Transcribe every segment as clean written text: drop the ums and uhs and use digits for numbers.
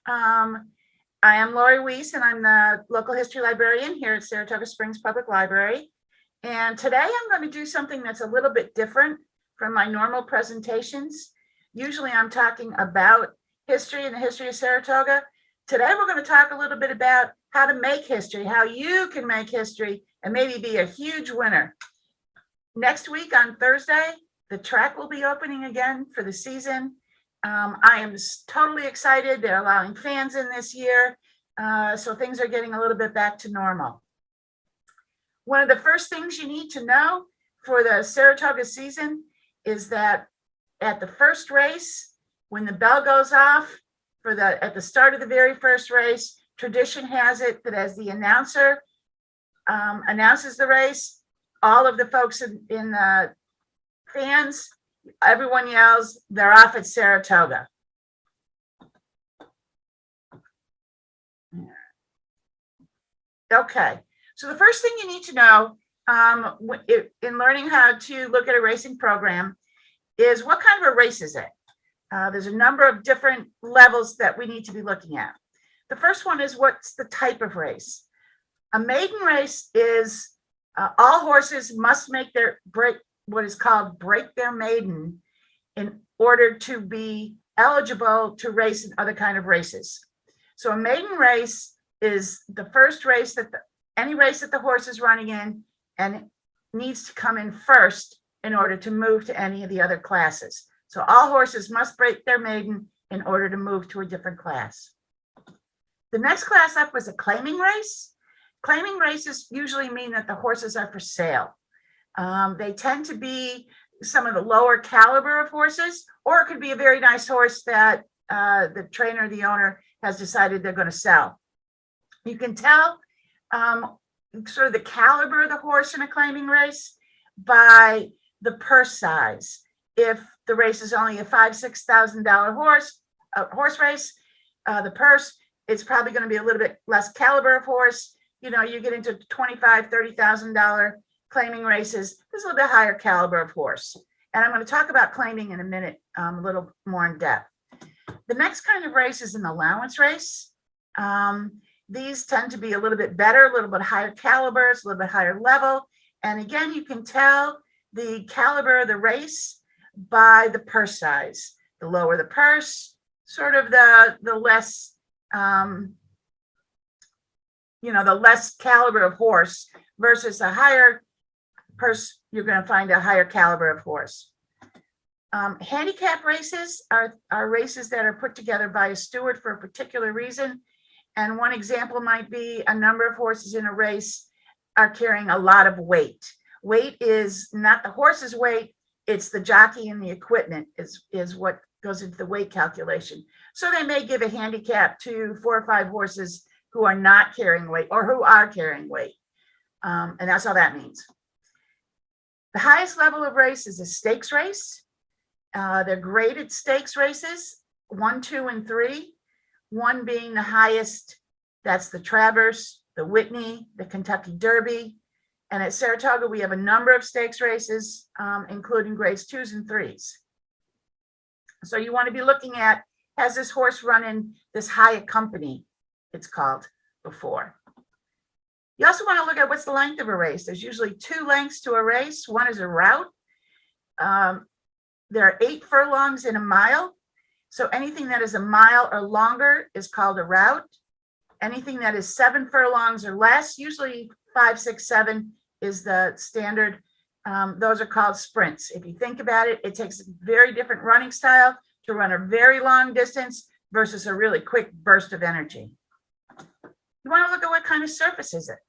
I am Lorie Wies, and I'm the local history librarian here at Saratoga Springs Public Library. And today I'm going to do something that's a little bit different from my normal presentations. Usually I'm talking about history and the history of Saratoga. Today we're going to talk a little bit about how to make history, how you can make history and maybe be a huge winner. Next week on Thursday, the track will be opening again for the season. I am totally excited. They're allowing fans in this year, so things are getting a little bit back to normal. One of the first things you need to know for the Saratoga season is that at the first race, when the bell goes off at the start of the very first race, tradition has it that as the announcer announces the race, all of the folks in the fans, everyone yells, "They're off at Saratoga." Okay, so the first thing you need to know in learning how to look at a racing program is what kind of a race is it? There's a number of different levels that we need to be looking at. The first one is what's the type of race? A maiden race is all horses must make what is called break their maiden in order to be eligible to race in other kind of races. So a maiden race is the first race that any race that the horse is running in and needs to come in first in order to move to any of the other classes. So all horses must break their maiden in order to move to a different class. The next class up was a claiming race. Claiming races usually mean that the horses are for sale. They tend to be some of the lower caliber of horses, or it could be a very nice horse that the trainer, the owner, has decided they're going to sell. You can tell sort of the caliber of the horse in a claiming race by the purse size. If the race is only a $5,000–6,000 horse race, the purse, it's probably going to be a little bit less caliber of horse. You know, you get into $25,000–$30,000 claiming races, there's a little bit higher caliber of horse. And I'm going to talk about claiming in a minute, a little more in depth. The next kind of race is an allowance race. These tend to be a little bit better, a little bit higher calibers, a little bit higher level. And again, you can tell the caliber of the race by the purse size. The lower the purse, sort of the less, the less caliber of horse versus a higher purse, you're going to find a higher caliber of horse. Handicap races are races that are put together by a steward for a particular reason. And one example might be a number of horses in a race are carrying a lot of weight. Weight is not the horse's weight, it's the jockey and the equipment is what goes into the weight calculation. So they may give a handicap to 4 or 5 horses who are not carrying weight or who are carrying weight. And that's all that means. The highest level of race is a stakes race. They're graded stakes races, 1, 2, and 3. 1 being the highest, that's the Traverse, the Whitney, the Kentucky Derby. And at Saratoga, we have a number of stakes races, including grades 2s and 3s. So you want to be looking at, has this horse run in this high company, it's called, before. You also want to look at what's the length of a race. There's usually 2 lengths to a race. One is a route. There are 8 furlongs in a mile. So anything that is a mile or longer is called a route. Anything that is 7 furlongs or less, usually 5, 6, 7 is the standard. Those are called sprints. If you think about it, it takes a very different running style to run a very long distance versus a really quick burst of energy. You want to look at what kind of surface is it.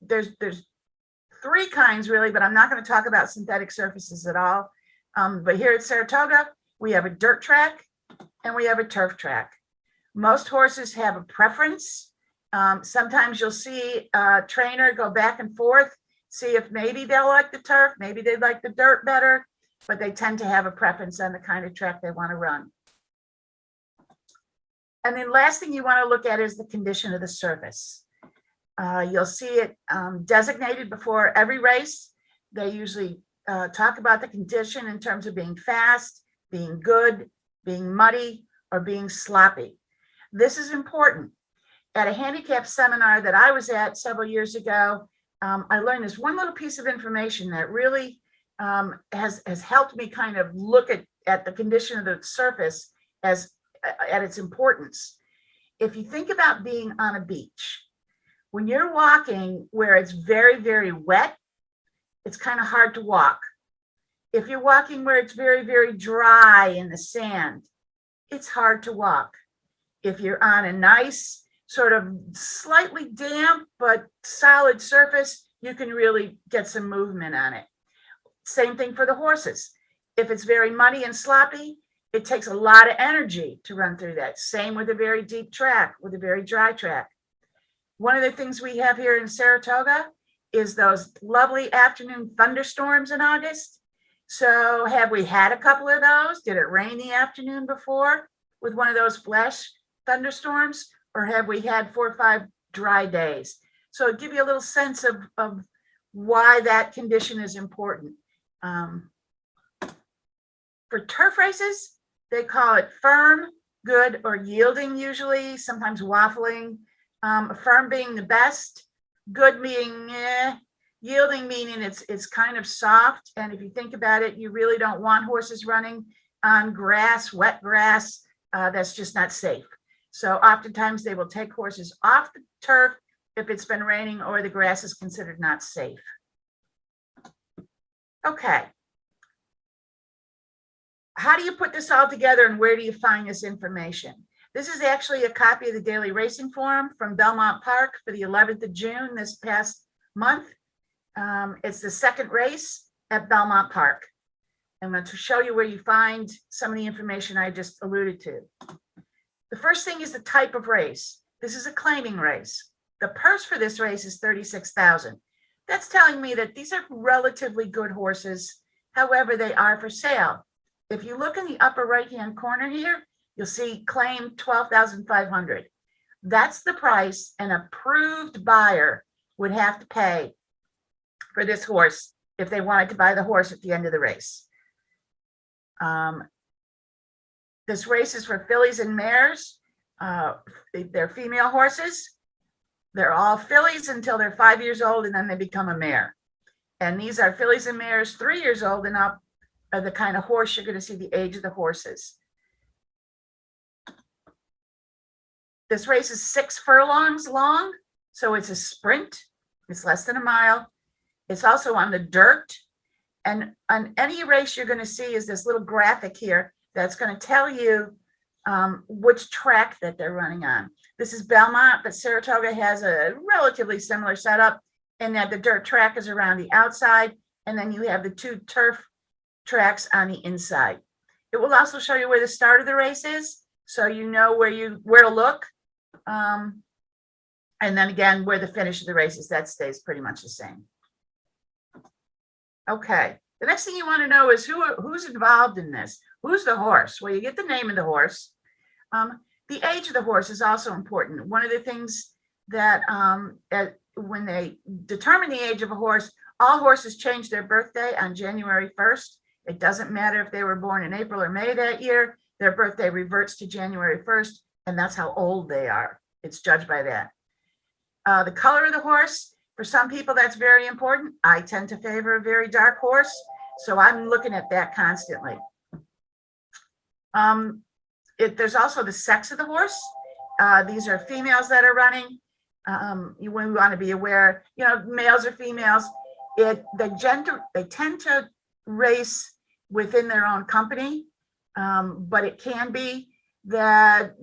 There's 3 kinds really, but I'm not going to talk about synthetic surfaces at all. But here at Saratoga, we have a dirt track and we have a turf track. Most horses have a preference. Sometimes you'll see a trainer go back and forth, see if maybe they'll like the turf, maybe they like the dirt better, but they tend to have a preference on the kind of track they want to run. And then last thing you want to look at is the condition of the surface. You'll see it designated before every race. They usually talk about the condition in terms of being fast, being good, being muddy, or being sloppy. This is important. At a handicap seminar that I was at several years ago, I learned this one little piece of information that really has helped me kind of look at the condition of the surface as at its importance. If you think about being on a beach, when you're walking where it's very, very wet, it's kind of hard to walk. If you're walking where it's very, very dry in the sand, it's hard to walk. If you're on a nice, sort of slightly damp but solid surface, you can really get some movement on it. Same thing for the horses. If it's very muddy and sloppy, it takes a lot of energy to run through that. Same with a very deep track, with a very dry track. One of the things we have here in Saratoga is those lovely afternoon thunderstorms in August. So have we had a couple of those? Did it rain the afternoon before with one of those flash thunderstorms? Or have we had 4 or 5 dry days? So it'll give you a little sense of why that condition is important. For turf races, they call it firm, good, or yielding usually, sometimes waffling. Firm being the best, good being yielding meaning it's kind of soft. And if you think about it, you really don't want horses running on grass, wet grass. That's just not safe. So oftentimes they will take horses off the turf if it's been raining or the grass is considered not safe. Okay. How do you put this all together and where do you find this information? This is actually a copy of the Daily Racing Forum from Belmont Park for the 11th of June this past month. It's the second race at Belmont Park. I'm going to show you where you find some of the information I just alluded to. The first thing is the type of race. This is a claiming race. The purse for this race is $36,000. That's telling me that these are relatively good horses. However, they are for sale. If you look in the upper right-hand corner here, you'll see claim $12,500. That's the price an approved buyer would have to pay for this horse if they wanted to buy the horse at the end of the race. This race is for fillies and mares. They're female horses. They're all fillies until they're 5 years old, and then they become a mare. And these are fillies and mares 3 years old and up are the kind of horse you're going to see the age of the horses. This race is 6 furlongs long, so it's a sprint. It's less than a mile. It's also on the dirt. And on any race you're going to see is this little graphic here that's going to tell you which track that they're running on. This is Belmont, but Saratoga has a relatively similar setup in that the dirt track is around the outside, and then you have the 2 turf tracks on the inside. It will also show you where the start of the race is, so you know where to look. And then again, where the finish of the race is, that stays pretty much the same. Okay, the next thing you want to know is who's involved in this. Who's the horse? Well, you get the name of the horse. The age of the horse is also important. One of the things that when they determine the age of a horse, all horses change their birthday on January 1st. It doesn't matter if they were born in April or May that year, their birthday reverts to January 1st, and that's how old they are. It's judged by that. The color of the horse, for some people, that's very important. I tend to favor a very dark horse, so I'm looking at that constantly. There's also the sex of the horse. These are females that are running. You want to be aware, males or females. They tend to race within their own company, but it can be that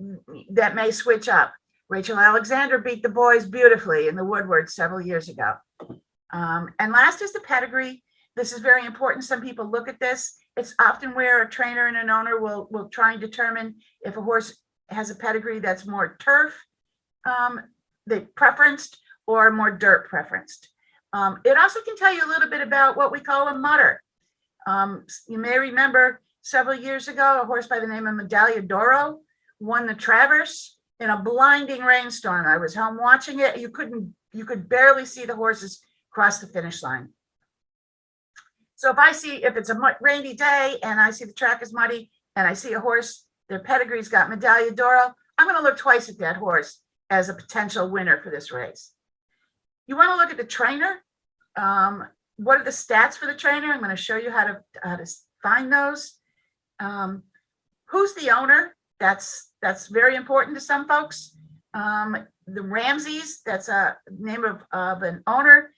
may switch up. Rachel Alexander beat the boys beautifully in the Woodward several years ago. And last is the pedigree. This is very important. Some people look at this. It's often where a trainer and an owner will try and determine if a horse has a pedigree that's more turf preferenced or more dirt preferenced. It also can tell you a little bit about what we call a mutter. You may remember several years ago, a horse by the name of Medaglia d'Oro won the Traverse in a blinding rainstorm. I was home watching it. You could barely see the horses cross the finish line. So if it's a rainy day and I see the track is muddy and I see a horse, their pedigree's got Medaglia d'Oro, I'm going to look twice at that horse as a potential winner for this race. You want to look at the trainer. What are the stats for the trainer? I'm going to show you how to find those. Who's the owner? That's very important to some folks. The Ramseys, that's a name of an owner.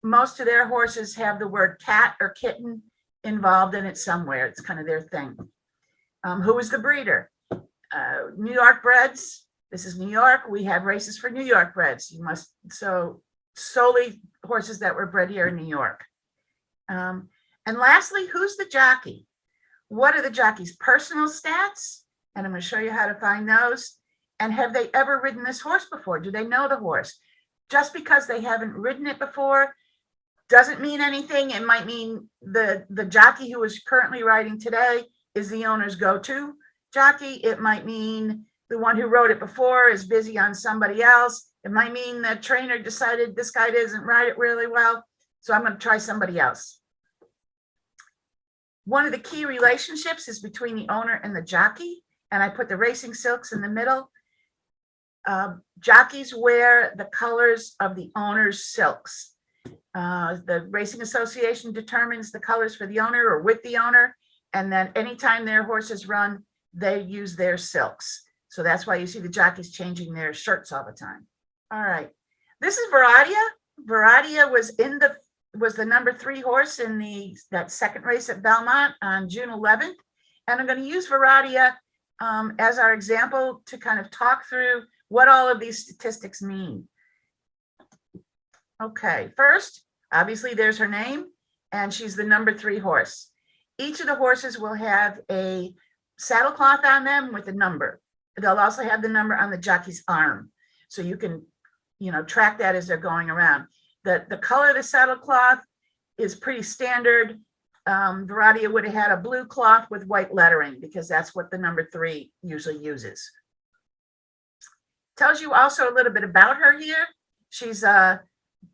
Most of their horses have the word cat or kitten involved in it somewhere. It's kind of their thing. Who is the breeder? New York breds. This is New York. We have races for New York breds. Solely horses that were bred here in New York. And lastly, who's the jockey? What are the jockey's personal stats? And I'm going to show you how to find those. And have they ever ridden this horse before? Do they know the horse? Just because they haven't ridden it before doesn't mean anything. It might mean the jockey who is currently riding today is the owner's go-to jockey. It might mean the one who rode it before is busy on somebody else. It might mean the trainer decided this guy doesn't ride it really well, so I'm going to try somebody else. One of the key relationships is between the owner and the jockey, and I put the racing silks in the middle. Jockeys wear the colors of the owner's silks. The Racing Association determines the colors for the owner or with the owner, and then anytime their horses run, they use their silks. So that's why you see the jockeys changing their shirts all the time. All right, this is Varadia. Varadia was the number 3 horse in that second race at Belmont on June 11th, and I'm going to use Varadia as our example to kind of talk through what all of these statistics mean. Okay, first, obviously there's her name, and she's the number 3 horse. Each of the horses will have a saddle cloth on them with a number. They'll also have the number on the jockey's arm, so you can, track that as they're going around. The color of the saddle cloth is pretty standard. Varadia would have had a blue cloth with white lettering because that's what the number 3 usually uses. Tells you also a little bit about her here. She's a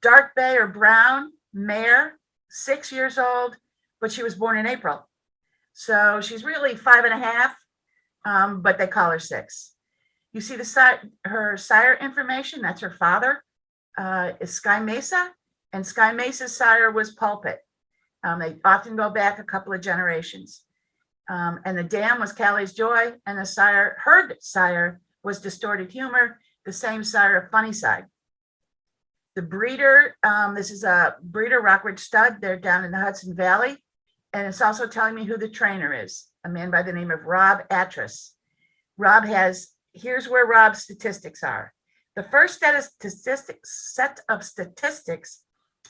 dark bay or brown mare, 6 years old, but she was born in April. So she's really 5.5, but they call her 6. You see her sire information, that's her father, is Sky Mesa, and Sky Mesa's sire was Pulpit. They often go back a couple of generations. And the dam was Callie's Joy, and her sire was Distorted Humor, the same sire of Funny Side. The breeder, this is a breeder Rockridge stud. They're down in the Hudson Valley. And it's also telling me who the trainer is, a man by the name of Rob Atras. Here's where Rob's statistics are. The first set of statistics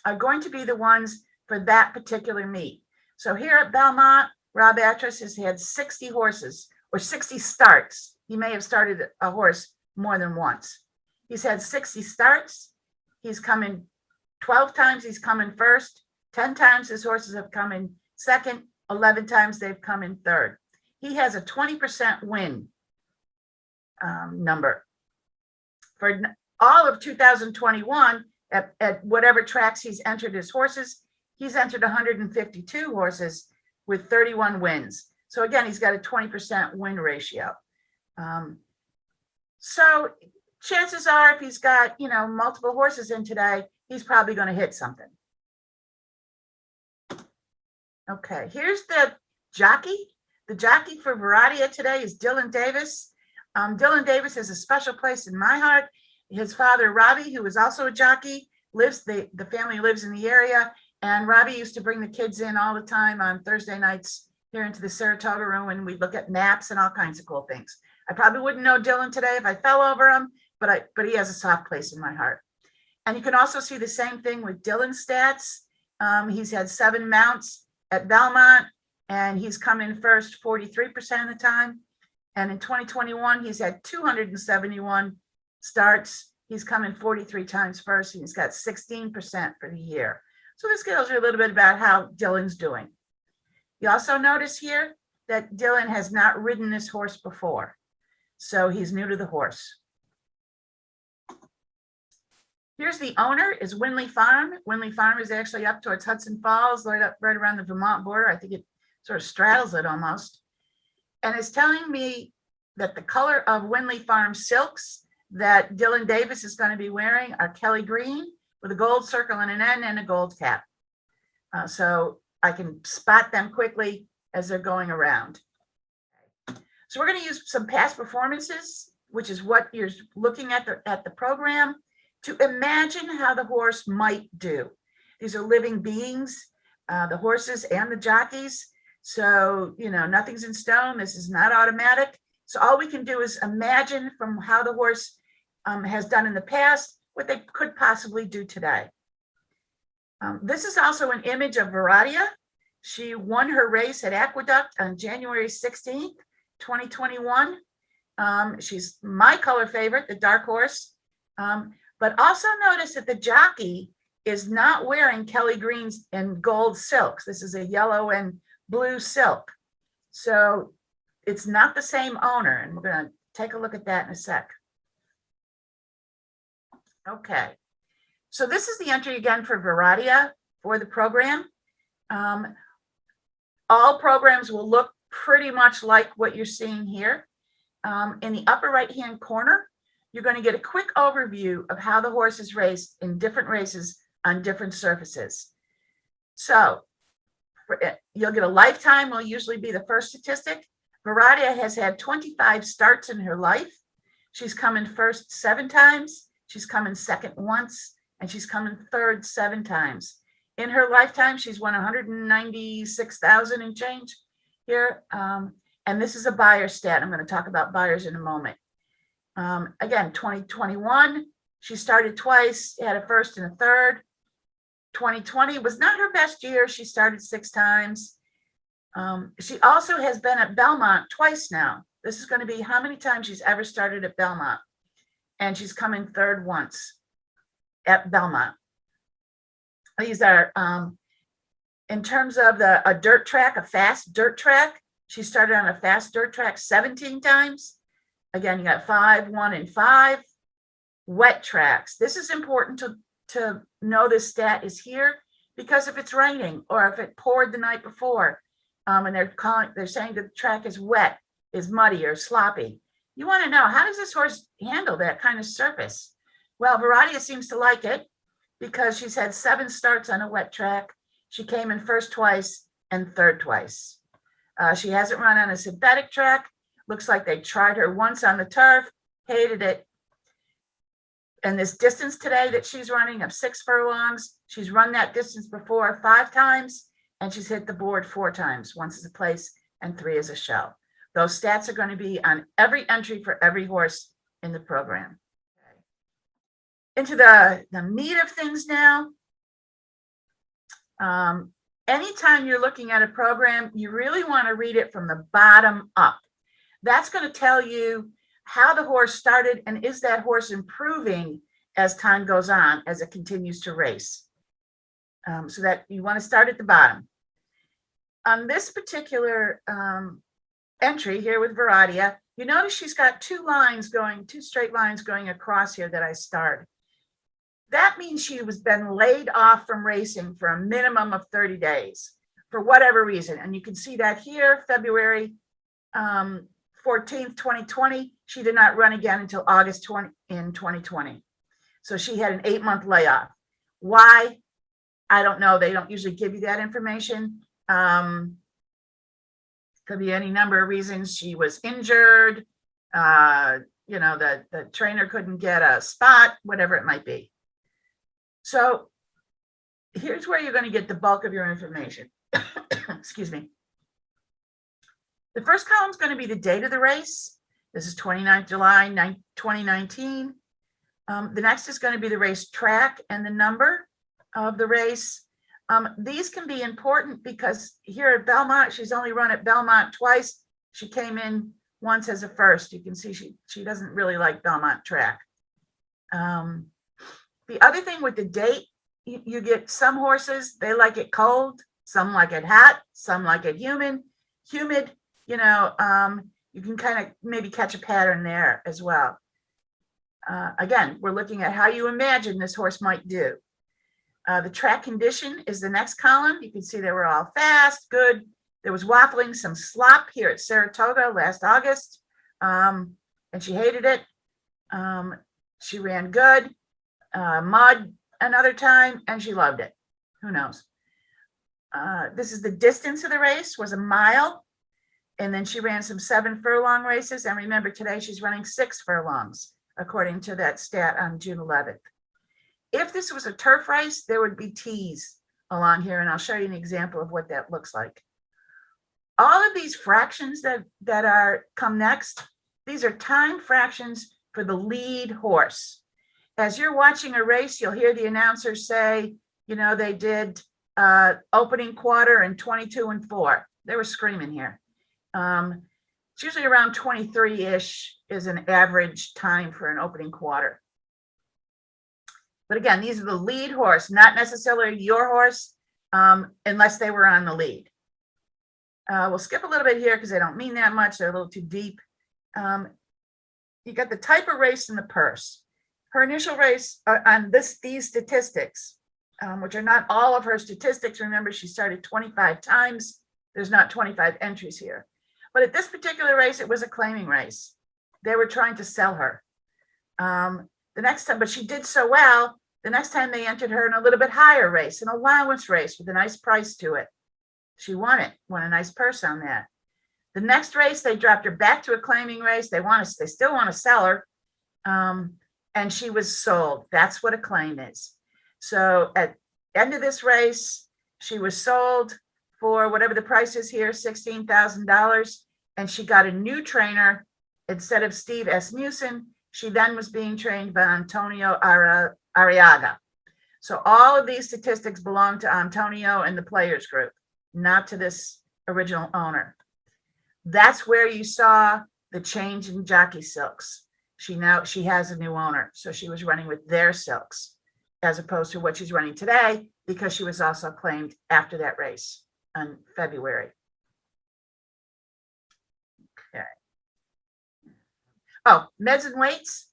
are going to be the ones for that particular meet. So here at Belmont, Rob Atras has had 60 horses or 60 starts. He may have started a horse more than once. He's had 60 starts. He's come in 12 times. He's come in first. 10 times his horses have come in second. 11 times they've come in third. He has a 20% win number. For all of 2021, at whatever tracks he's entered his horses, he's entered 152 horses with 31 wins. So again, he's got a 20% win ratio. So chances are if he's got, multiple horses in today, he's probably going to hit something. Okay, here's the jockey. The jockey for Varadia today is Dylan Davis. Dylan Davis has a special place in my heart. His father, Robbie, who is also a jockey, the family lives in the area. And Robbie used to bring the kids in all the time on Thursday nights here into the Saratoga room, and we'd look at maps and all kinds of cool things. I probably wouldn't know Dylan today if I fell over him, but he has a soft place in my heart. And you can also see the same thing with Dylan's stats. He's had 7 mounts at Belmont, and he's come in first 43% of the time. And in 2021, he's had 271 starts. He's come in 43 times first, and he's got 16% for the year. So this tells you a little bit about how Dylan's doing. You also notice here that Dylan has not ridden this horse before. So he's new to the horse. Here's the owner, is Winley Farm. Winley Farm is actually up towards Hudson Falls, right around the Vermont border. I think it sort of straddles it almost. And it's telling me that the color of Winley Farm silks that Dylan Davis is going to be wearing are Kelly green with a gold circle and an N and a gold cap. So I can spot them quickly as they're going around. So we're going to use some past performances, which is what you're looking at the program, to imagine how the horse might do. These are living beings, the horses and the jockeys. So, nothing's in stone. This is not automatic. So all we can do is imagine from how the horse has done in the past, what they could possibly do today. This is also an image of Varadia. She won her race at Aqueduct on January 16th, 2021. She's my color favorite, the dark horse. But also notice that the jockey is not wearing Kelly greens and gold silks. This is a yellow and blue silk. So it's not the same owner. And we're going to take a look at that in a sec. Okay. So this is the entry again for Varadia for the program. All programs will look pretty much like what you're seeing here. In the upper right-hand corner, you're going to get a quick overview of how the horse is raced in different races on different surfaces. So you'll get a lifetime will usually be the first statistic. Varadia has had 25 starts in her life. She's come in first 7 times. She's come in second once, and she's come in third 7 times. In her lifetime, she's won 196,000 and change here. And this is a buyer stat. I'm going to talk about buyers in a moment. Again, 2021, she started twice, had a first and a third. 2020 was not her best year. She started 6 times. She also has been at Belmont twice now. This is going to be how many times she's ever started at Belmont. And she's come in third once at Belmont. These are, in terms of a dirt track, a fast dirt track, she started on a fast dirt track 17 times. Again, you got 5, 1, and 5. Wet tracks. This is important to know this stat is here, because if it's raining or if it poured the night before, and they're saying the track is wet, is muddy or sloppy, you want to know, how does this horse handle that kind of surface? Well, Varadia seems to like it because she's had 7 starts on a wet track. She came in first twice and third twice. She hasn't run on a synthetic track. Looks like they tried her once on the turf, hated it. And this distance today that she's running of 6 furlongs, she's run that distance before 5 times, and she's hit the board 4 times, once as a place and 3 as a show. Those stats are going to be on every entry for every horse in the program. Okay. Into the meat of things now. Anytime you're looking at a program, you really want to read it from the bottom up. That's going to tell you how the horse started and is that horse improving as time goes on, as it continues to race. So that you want to start at the bottom. On this particular entry here with Varadia, you notice she's got 2 straight lines going across here that I starred. That means she was been laid off from racing for a minimum of 30 days for whatever reason. And you can see that here, February 14th, 2020, she did not run again until August 2020. So she had an 8-month layoff. Why? I don't know. They don't usually give you that information. Could be any number of reasons. She was injured. The trainer couldn't get a spot, whatever it might be. So here's where you're going to get the bulk of your information. Excuse me. The first column is going to be the date of the race. This is 29th July 2019. The next is going to be the race track and the number of the race. These can be important because here at Belmont, she's only run at Belmont twice. She came in once as a first. You can see she doesn't really like Belmont track. The other thing with the date, you get some horses, they like it cold, some like it hot, some like it humid. You can kind of maybe catch a pattern there as well. Again, we're looking at how you imagine this horse might do. The track condition is the next column. You can see they were all fast, good. There was waffling, some slop here at Saratoga last August. and she hated it. She ran good, mud another time, and she loved it. Who knows? This is the distance of the race, was a mile. And then she ran some 7 furlong races. And remember, today she's running 6 furlongs, according to that stat on June 11th. If this was a turf race, there would be T's along here, and I'll show you an example of what that looks like. All of these fractions that are come next, these are time fractions for the lead horse. As you're watching a race, you'll hear the announcer say, you know, they did opening quarter in 22 and 4. They were screaming here. It's usually around 23-ish is an average time for an opening quarter. But again, these are the lead horse, not necessarily your horse, unless they were on the lead. We'll skip a little bit here because they don't mean that much. They're a little too deep. You got the type of race and the purse. Her initial race on these statistics, which are not all of her statistics. Remember, she started 25 times. There's not 25 entries here. But at this particular race, it was a claiming race. They were trying to sell her. The next time, but she did so well, the next time they entered her in a little bit higher race, an allowance race with a nice price to it. She won it, won a nice purse on that. The next race, they dropped her back to a claiming race. They still want to sell her. And she was sold. That's what a claim is. So at the end of this race, she was sold for whatever the price is here, $16,000. And she got a new trainer instead of Steve S. Newson. She then was being trained by Antonio Arriaga. So all of these statistics belong to Antonio and the players group, not to this original owner. That's where you saw the change in jockey silks. She has a new owner. So she was running with their silks as opposed to what she's running today, because she was also claimed after that race in February. Okay. Oh, meds and weights.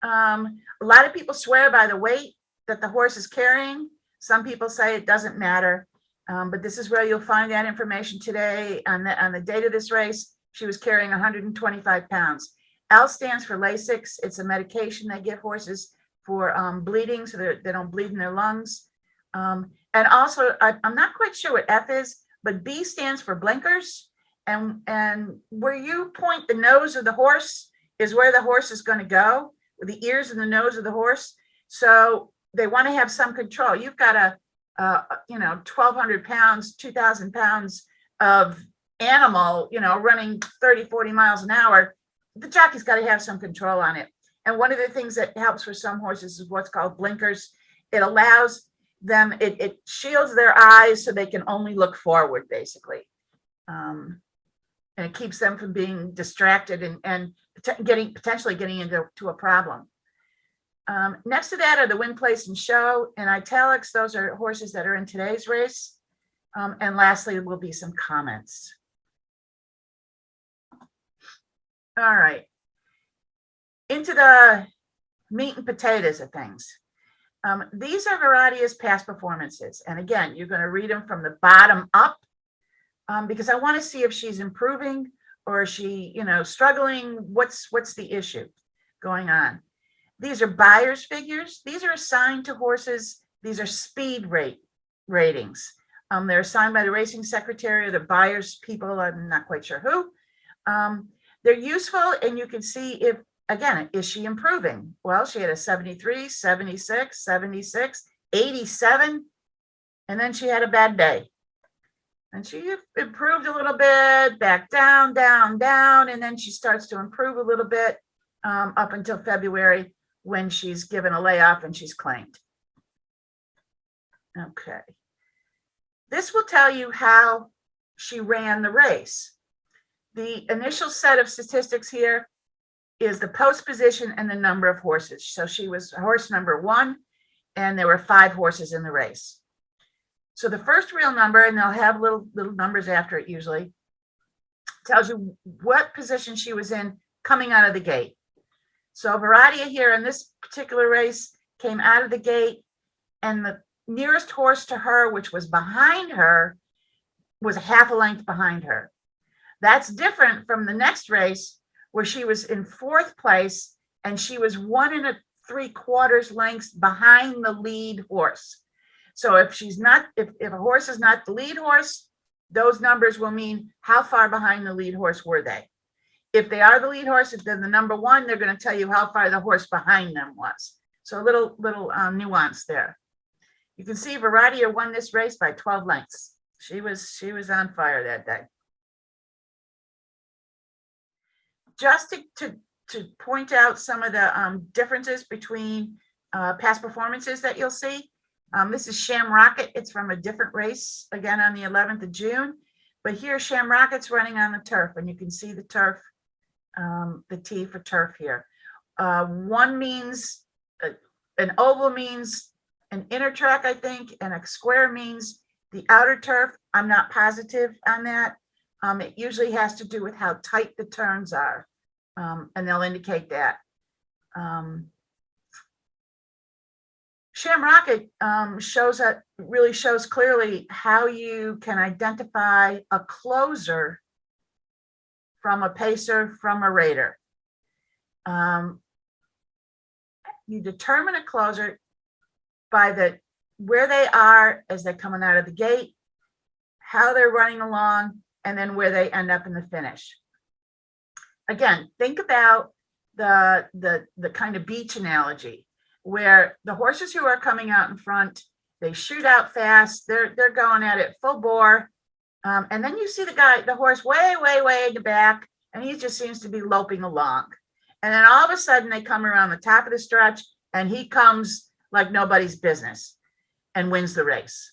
A lot of people swear by the weight that the horse is carrying. Some people say it doesn't matter, but this is where you'll find that information today. On the date of this race, she was carrying 125 pounds. L stands for Lasix. It's a medication they give horses for bleeding, so they don't bleed in their lungs. And also, I'm not quite sure what F is, but B stands for blinkers. And where you point the nose of the horse is where the horse is going to go, with the ears and the nose of the horse. So they want to have some control. You've got a 1,200 pounds, 2,000 pounds of animal, running 30, 40 miles an hour. The jockey's got to have some control on it. And one of the things that helps for some horses is what's called blinkers. It allows them, it shields their eyes so they can only look forward, basically. And it keeps them from being distracted and potentially getting into a problem. Next to that are the win, place, and show. In italics, those are horses that are in today's race. And lastly, will be some comments. All right. Into the meat and potatoes of things. These are Varadia's past performances. And again, you're going to read them from the bottom up because I want to see if she's improving or is she, struggling. What's the issue going on? These are buyer's figures. These are assigned to horses. These are speed ratings. They're assigned by the racing secretary or the buyer's people. I'm not quite sure who. They're useful, and you can see if, again, is she improving? Well, she had a 73, 76, 76, 87, and then she had a bad day. And she improved a little bit, back down, down, down, and then she starts to improve a little bit up until February when she's given a layoff and she's claimed. Okay. This will tell you how she ran the race. The initial set of statistics here is the post position and the number of horses. So she was horse number 1, and there were 5 horses in the race. So the first real number, and they'll have little numbers after it usually, tells you what position she was in coming out of the gate. So Varadia here in this particular race came out of the gate, and the nearest horse to her, which was behind her, was half a length behind her. That's different from the next race where she was in 4th place and she was 1 3/4 lengths behind the lead horse. So if a horse is not the lead horse, those numbers will mean how far behind the lead horse were they. If they are the lead horse, if they're the number 1, they're going to tell you how far the horse behind them was. So a little nuance there. You can see Varadia won this race by 12 lengths. She was on fire that day. Just to point out some of the differences between past performances that you'll see. This is Sham Rocket. It's from a different race, again on the 11th of June. But here Sham Rocket's running on the turf, and you can see the turf, the T for turf here. One means, an oval means an inner track, I think, and a square means the outer turf. I'm not positive on that. It usually has to do with how tight the turns are, and they'll indicate that. Sham Rocket really shows clearly how you can identify a closer from a pacer from a raider. You determine a closer by where they are as they're coming out of the gate, how they're running along, and then where they end up in the finish. Again, think about the kind of beach analogy, where the horses who are coming out in front, they shoot out fast, they're going at it full bore, and then you see the horse way in the back, and he just seems to be loping along. And then all of a sudden they come around the top of the stretch, and he comes like nobody's business and wins the race.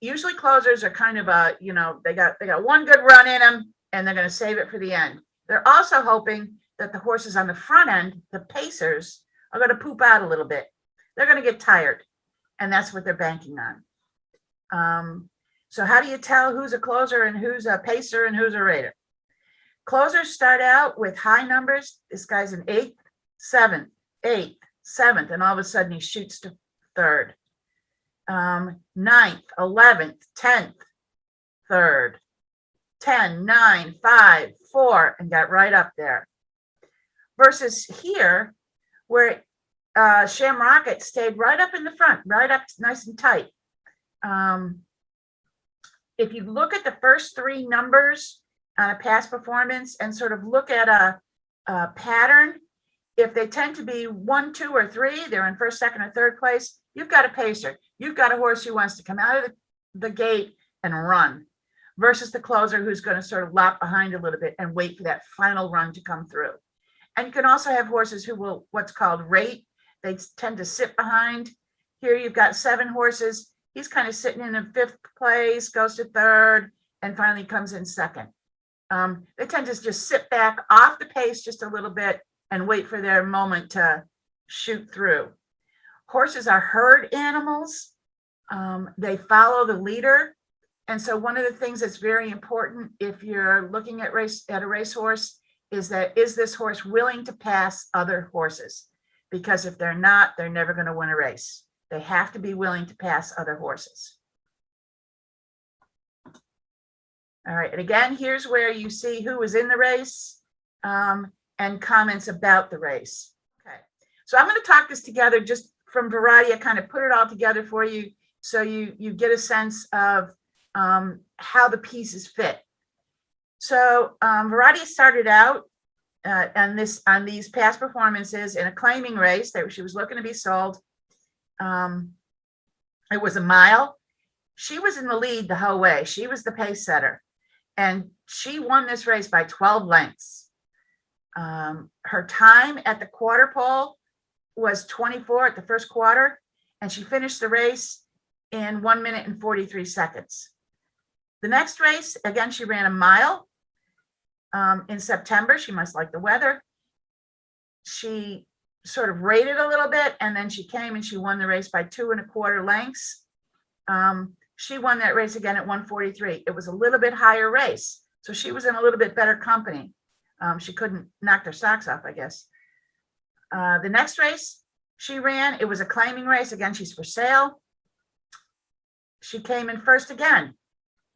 Usually closers are kind of they got one good run in them, and they're going to save it for the end. They're also hoping that the horses on the front end, the pacers, are going to poop out a little bit. They're going to get tired, and that's what they're banking on. So how do you tell who's a closer and who's a pacer and who's a raider? Closers start out with high numbers. This guy's an 8th, 7th, 8th, 7th, and all of a sudden he shoots to 3rd. 9th, 11th, 10th, 3rd, 10, 9, 5, 4, and got right up there. Versus here, where Sham Rocket stayed right up in the front, right up nice and tight. If you look at the first 3 numbers on a past performance and sort of look at a pattern, if they tend to be 1, 2, or 3, they're in 1st, 2nd, or 3rd place, you've got a pacer. You've got a horse who wants to come out of the gate and run, versus the closer who's going to sort of lop behind a little bit and wait for that final run to come through. And you can also have horses who will what's called rate. They tend to sit behind. Here you've got 7 horses. He's kind of sitting in the 5th place, goes to 3rd, and finally comes in 2nd. They tend to just sit back off the pace just a little bit and wait for their moment to shoot through. Horses are herd animals. They follow the leader. And so one of the things that's very important if you're looking at a racehorse is this horse willing to pass other horses? Because if they're not, they're never going to win a race. They have to be willing to pass other horses. All right, and again, here's where you see who was in the race and comments about the race. Okay, so I'm going to talk this together just from variety. I kind of put it all together for you so you get a sense of how the pieces fit. So Variety started out on these past performances in a claiming race that she was looking to be sold. It was a mile. She was in the lead the whole way. She was the pace setter, and she won this race by 12 lengths. Her time at the quarter pole was 24 at the first quarter, and she finished the race in 1 minute and 43 seconds. The next race, again, she ran a mile in September. She must like the weather. She sort of rated a little bit, and then she came and she won the race by 2 1/4 lengths. She won that race again at 1:43. It was a little bit higher race, so she was in a little bit better company. She couldn't knock their socks off, I guess. The next race she ran, it was a claiming race. Again, she's for sale. She came in first again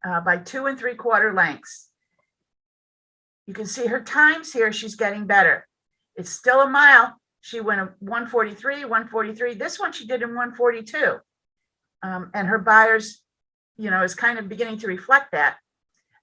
by 2 3/4 lengths. You can see her times here. She's getting better. It's still a mile. She went a 143, 143. This one she did in 142. And her buyers, is kind of beginning to reflect that.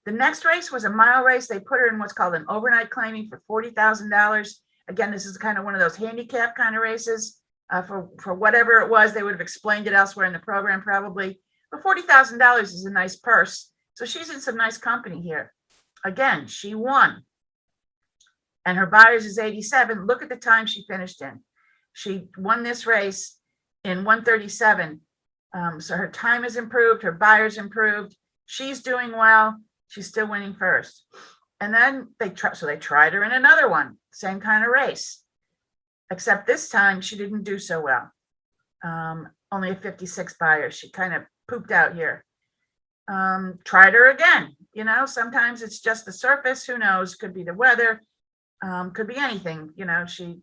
The next race was a mile race. They put her in what's called an overnight claiming for $40,000. Again, this is kind of one of those handicap kind of races. For whatever it was, they would have explained it elsewhere in the program probably. But $40,000 is a nice purse. So she's in some nice company here. Again, she won. And her buyers is 87. Look at the time she finished in. She won this race in 137. So her time has improved. Her buyers improved. She's doing well. She's still winning first. And then they tried her in another one, same kind of race, except this time she didn't do so well. Only a 56 buyers. She kind of pooped out here. Tried her again. Sometimes it's just the surface. Who knows? Could be the weather. Could be anything. She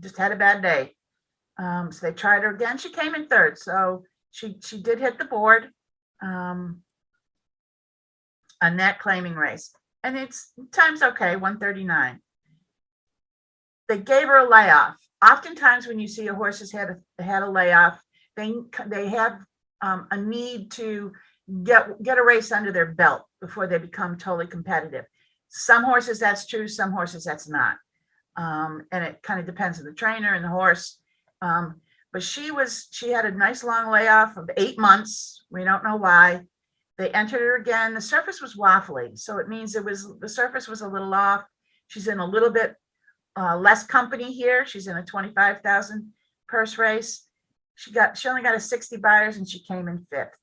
just had a bad day. So they tried her again. She came in third. So she did hit the board on that claiming race. And it's time's okay, 139. They gave her a layoff. Oftentimes when you see a horse has had a layoff, they have a need to get a race under their belt before they become totally competitive. Some horses that's true, some horses that's not. And it kind of depends on the trainer and the horse. But she had a nice long layoff of 8 months. We don't know why. They entered her again. The surface was waffly, so it means the surface was a little off. She's in a little bit less company here. She's in a 25,000 purse race. She only got a 60 buyers and she came in fifth.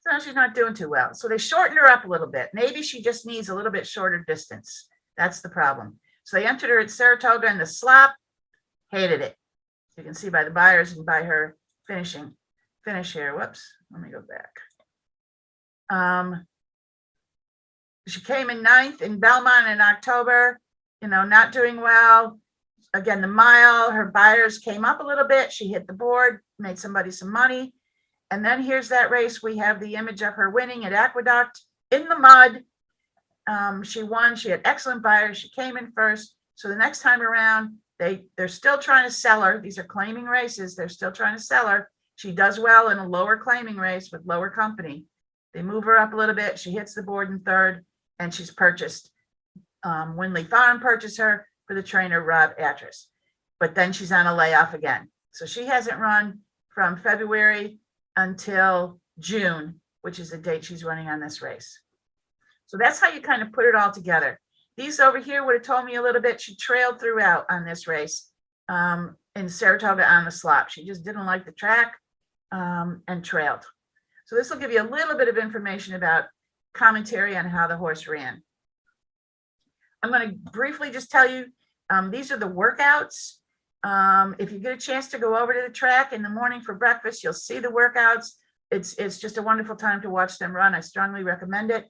So she's not doing too well. So they shortened her up a little bit. Maybe she just needs a little bit shorter distance. That's the problem. So they entered her at Saratoga in the slop. Hated it. You can see by the buyers and by her finish here. Whoops. Let me go back. She came in ninth in Belmont in October, not doing well. Again, the mile, her buyers came up a little bit. She hit the board, made somebody some money. And then here's that race. We have the image of her winning at Aqueduct in the mud. She won. She had excellent buyers. She came in first. So the next time around, they're still trying to sell her. These are claiming races. They're still trying to sell her. She does well in a lower claiming race with lower company. They move her up a little bit. She hits the board in third, and she's purchased. Winley Farm purchased her for the trainer, Rob Atras. But then she's on a layoff again. So she hasn't run from February until June, which is the date she's running on this race. So that's how you kind of put it all together. These over here would have told me a little bit. She trailed throughout on this race in Saratoga on the slop. She just didn't like the track and trailed. So this will give you a little bit of information about commentary on how the horse ran. I'm going to briefly just tell you, these are the workouts. If you get a chance to go over to the track in the morning for breakfast, you'll see the workouts. It's just a wonderful time to watch them run. I strongly recommend it.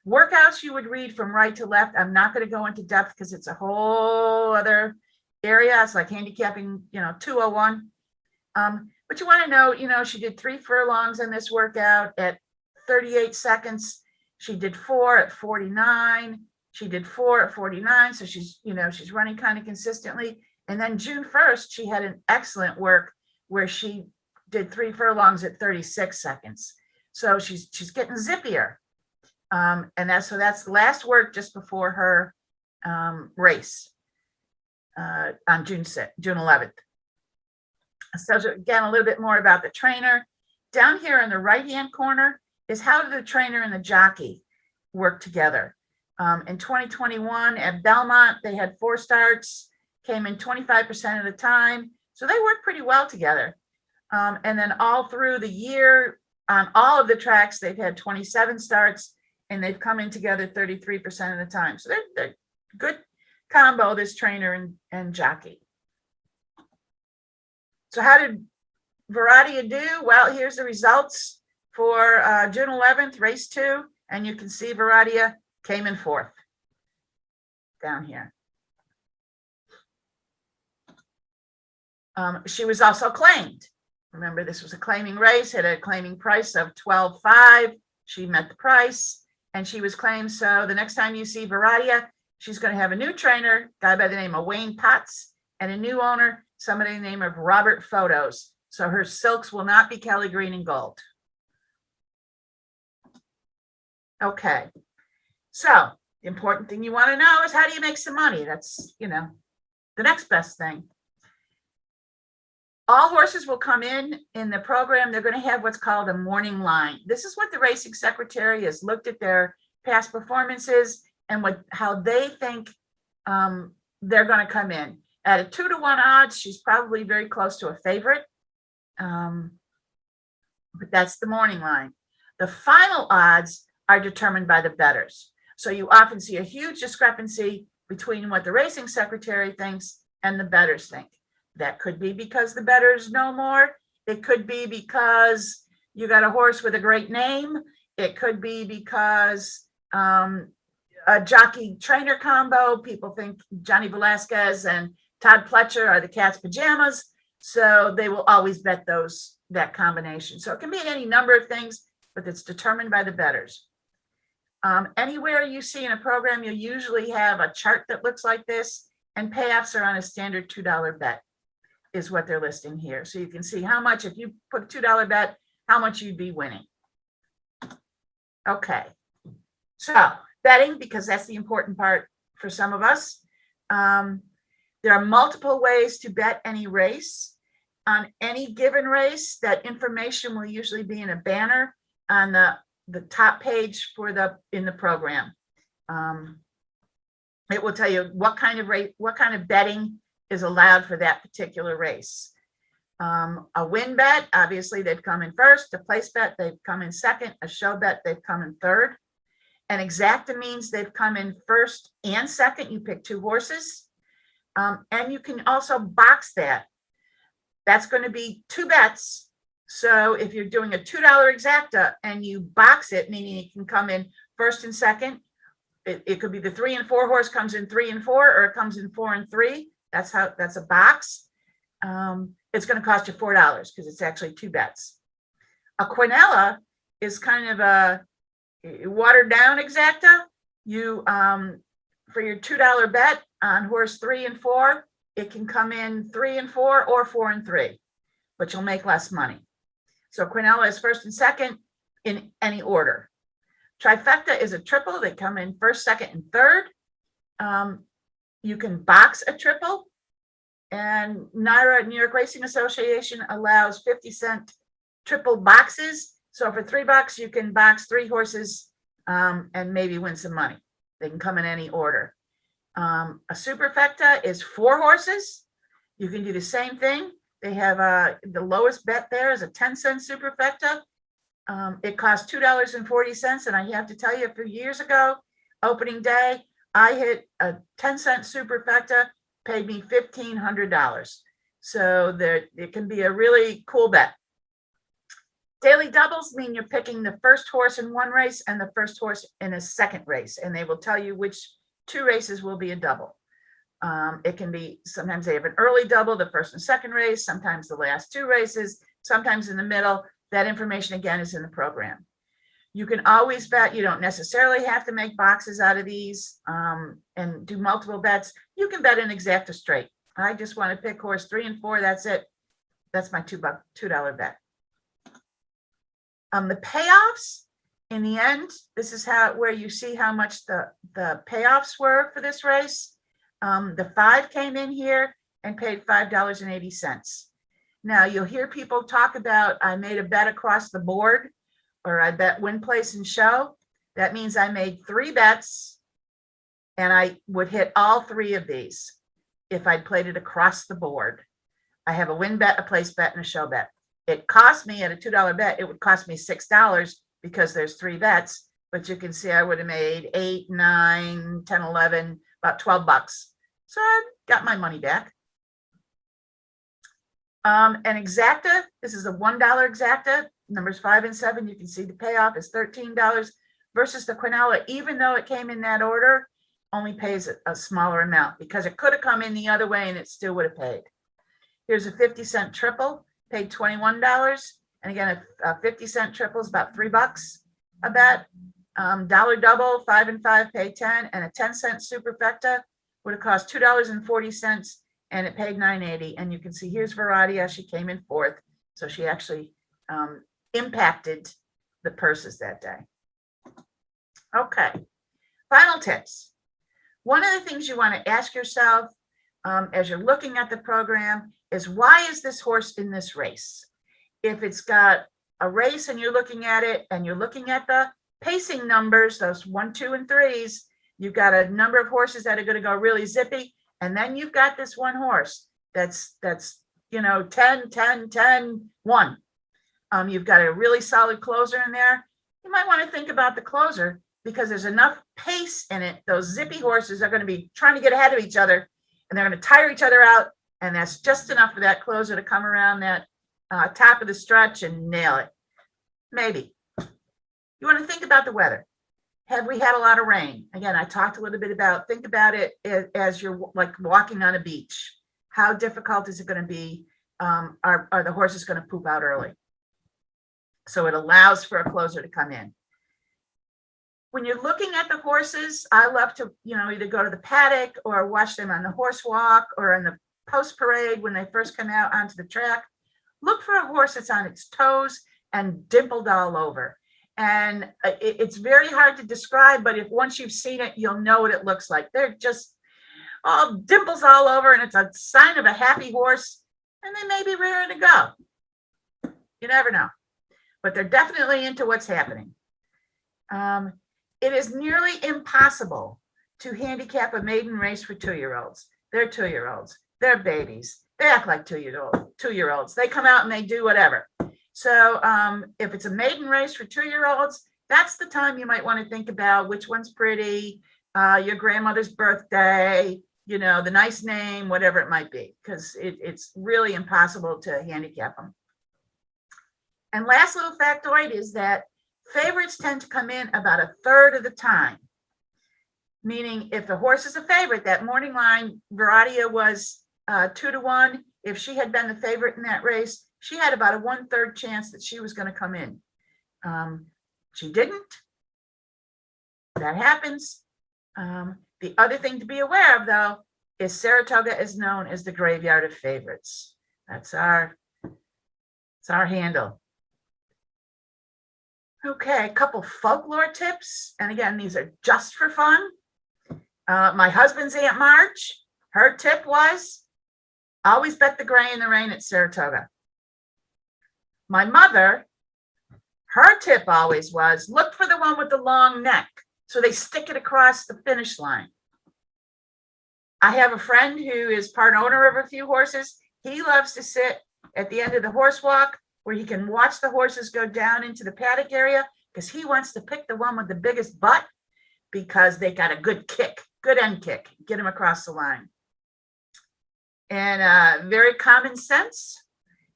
Workouts you would read from right to left. I'm not going to go into depth because it's a whole other area. It's like handicapping, 201. But you want to know, she did 3 furlongs in this workout at 38 seconds. She did 4 at 49. She did 4 at 49. So she's running kind of consistently. And then June 1st, she had an excellent work where she did 3 furlongs at 36 seconds. So she's getting zippier. And that's the last work just before her race on June 11th. So again, a little bit more about the trainer. Down here in the right-hand corner is how did the trainer and the jockey work together. In 2021 at Belmont, they had 4 starts, came in 25% of the time. So they worked pretty well together. And then all through the year on all of the tracks, they've had 27 starts and they've come in together 33% of the time. So they're good combo, this trainer and jockey. So how did Varadia do? Well, here's the results for June 11th, race 2. And you can see Varadia came in 4th down here. She was also claimed. Remember, this was a claiming race, had a claiming price of $12,500. She met the price. and she was claimed. So the next time you see Varadia, she's going to have a new trainer, guy by the name of Wayne Potts, and a new owner, somebody the name of Robert Photos. So her silks will not be Kelly green and gold. Okay. So the important thing you want to know is, how do you make some money? That's, the next best thing. All horses will come in the program. They're going to have what's called a morning line. This is what the racing secretary has looked at their past performances and how they think they're going to come in. At a 2-to-1 odds, she's probably very close to a favorite. But that's the morning line. The final odds are determined by the bettors. So you often see a huge discrepancy between what the racing secretary thinks and the bettors think. That could be because the bettors know more. It could be because you got a horse with a great name. It could be because a jockey trainer combo. People think Johnny Velasquez and Todd Pletcher are the cat's pajamas. So they will always bet that combination. So it can be any number of things, but it's determined by the bettors. Anywhere you see in a program, you'll usually have a chart that looks like this, and payoffs are on a standard $2 bet is what they're listing here. So you can see how much, if you put a $2 bet, how much you'd be winning. Okay, so betting, because that's the important part for some of us. There are multiple ways to bet any race. On any given race, that information will usually be in a banner on the top page in the program. It will tell you what kind of betting is allowed for that particular race. A win bet, obviously they've come in first. A place bet, they've come in second. A show bet, they've come in third. An exacta means they've come in first and second. You pick 2 horses. And you can also box that. That's going to be 2 bets. So if you're doing a $2 exacta and you box it, meaning it can come in first and second, it could be the 3 and 4 horse comes in 3 and 4, or it comes in 4 and 3. That's a box. It's going to cost you $4 because it's actually 2 bets. A quinella is kind of a watered down exacta. You for your $2 bet on horse 3 and 4, it can come in 3 and 4 or 4 and 3, but you'll make less money. So quinella is first and second in any order. Trifecta is a triple. They come in first, second, and third. You can box a triple, and NYRA, New York Racing Association, allows 50-cent triple boxes. So for $3, you can box 3 horses and maybe win some money. They can come in any order. A superfecta is 4 horses. You can do the same thing. They have the lowest bet there is a 10-cent superfecta. It costs $2.40, and I have to tell you, a few years ago, opening day, I hit a 10-cent superfecta, paid me $1,500. So it can be a really cool bet. Daily doubles mean you're picking the first horse in one race and the first horse in a second race, and they will tell you which 2 races will be a double. It can be, sometimes they have an early double, the first and second race, sometimes the last 2 races, sometimes in the middle. That information, again, is in the program. You can always bet. You don't necessarily have to make boxes out of these and do multiple bets. You can bet an exacta straight. I just want to pick horse 3 and 4. That's it. That's my $2 bet. The payoffs, in the end, this is where you see how much the payoffs were for this race. The 5 came in here and paid $5.80. Now you'll hear people talk about, I made a bet across the board, or I bet win, place, and show. That means I made 3 bets and I would hit all 3 of these if I'd played it across the board. I have a win bet, a place bet, and a show bet. It cost me, at a $2 bet, it would cost me $6 because there's 3 bets, but you can see I would have made 8, 9, 10, 11, about $12. So I got my money back. An exacta, this is a $1 exacta, numbers 5 and 7. You can see the payoff is $13 versus the quinella, even though it came in that order, only pays a smaller amount because it could have come in the other way and it still would have paid. Here's a 50-cent triple, paid $21. And again, a 50-cent triple is about $3 a bet. Dollar Double, 5 and 5 paid 10, and a 10-cent superfecta would have cost $2.40, and it paid $9.80. And you can see here's Veradia. She came in fourth, so she actually impacted the purses that day. Okay, final tips. One of the things you want to ask yourself as you're looking at the program is, why is this horse in this race? If it's got a race and you're looking at it and you're looking at the pacing numbers, those 1, 2, and 3s, you've got a number of horses that are going to go really zippy. And then you've got this one horse that's 10, 10, 10, 1. You've got a really solid closer in there. You might want to think about the closer, because there's enough pace in it. Those zippy horses are going to be trying to get ahead of each other, and they're going to tire each other out. And that's just enough for that closer to come around that top of the stretch and nail it. Maybe. You want to think about the weather. Have we had a lot of rain? Again, I talked a little bit about, think about it as you're like walking on a beach. How difficult is it going to be? Are the horses going to poop out early? So it allows for a closer to come in. When you're looking at the horses, I love to, either go to the paddock or watch them on the horse walk or in the post parade when they first come out onto the track. Look for a horse that's on its toes and dimpled all over. And it's very hard to describe, but if once you've seen it, you'll know what it looks like. They're just all dimples all over, and it's a sign of a happy horse, and they may be raring to go. You never know, but they're definitely into what's happening. It is nearly impossible to handicap a maiden race for 2-year-olds. They're 2-year-olds. They're babies. They act like 2-year-olds. They come out and they do whatever. So if it's a maiden race for 2-year-olds, that's the time you might want to think about which one's pretty, your grandmother's birthday, the nice name, whatever it might be, because it's really impossible to handicap them. And last little factoid is that favorites tend to come in about 1/3 of the time. Meaning, if the horse is a favorite, that morning line, Veradia was 2-1. If she had been the favorite in that race, she had about a 1/3 chance that she was going to come in. She didn't. That happens. The other thing to be aware of, though, is Saratoga is known as the graveyard of favorites. It's our handle. Okay, a couple folklore tips. And again, these are just for fun. My husband's Aunt Marge, her tip was, always bet the gray in the rain at Saratoga. My mother, her tip always was, look for the one with the long neck, so they stick it across the finish line. I have a friend who is part owner of a few horses. He loves to sit at the end of the horse walk where he can watch the horses go down into the paddock area, because he wants to pick the one with the biggest butt, because they got a good kick, good end kick, get him across the line. And very common sense,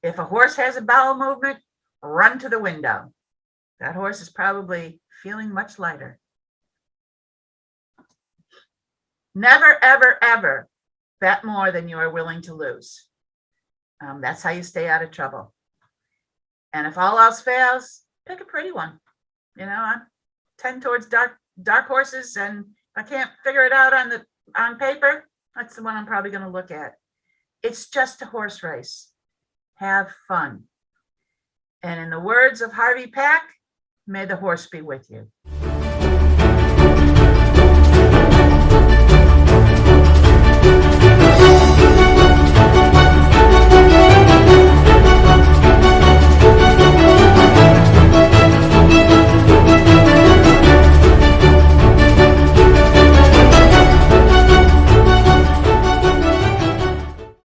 if a horse has a bowel movement, run to the window. That horse is probably feeling much lighter. Never, ever, ever bet more than you are willing to lose. That's how you stay out of trouble. And if all else fails, pick a pretty one. I tend towards dark horses, and if I can't figure it out on paper, that's the one I'm probably going to look at. It's just a horse race. Have fun. And in the words of Harvey Pack, may the horse be with you.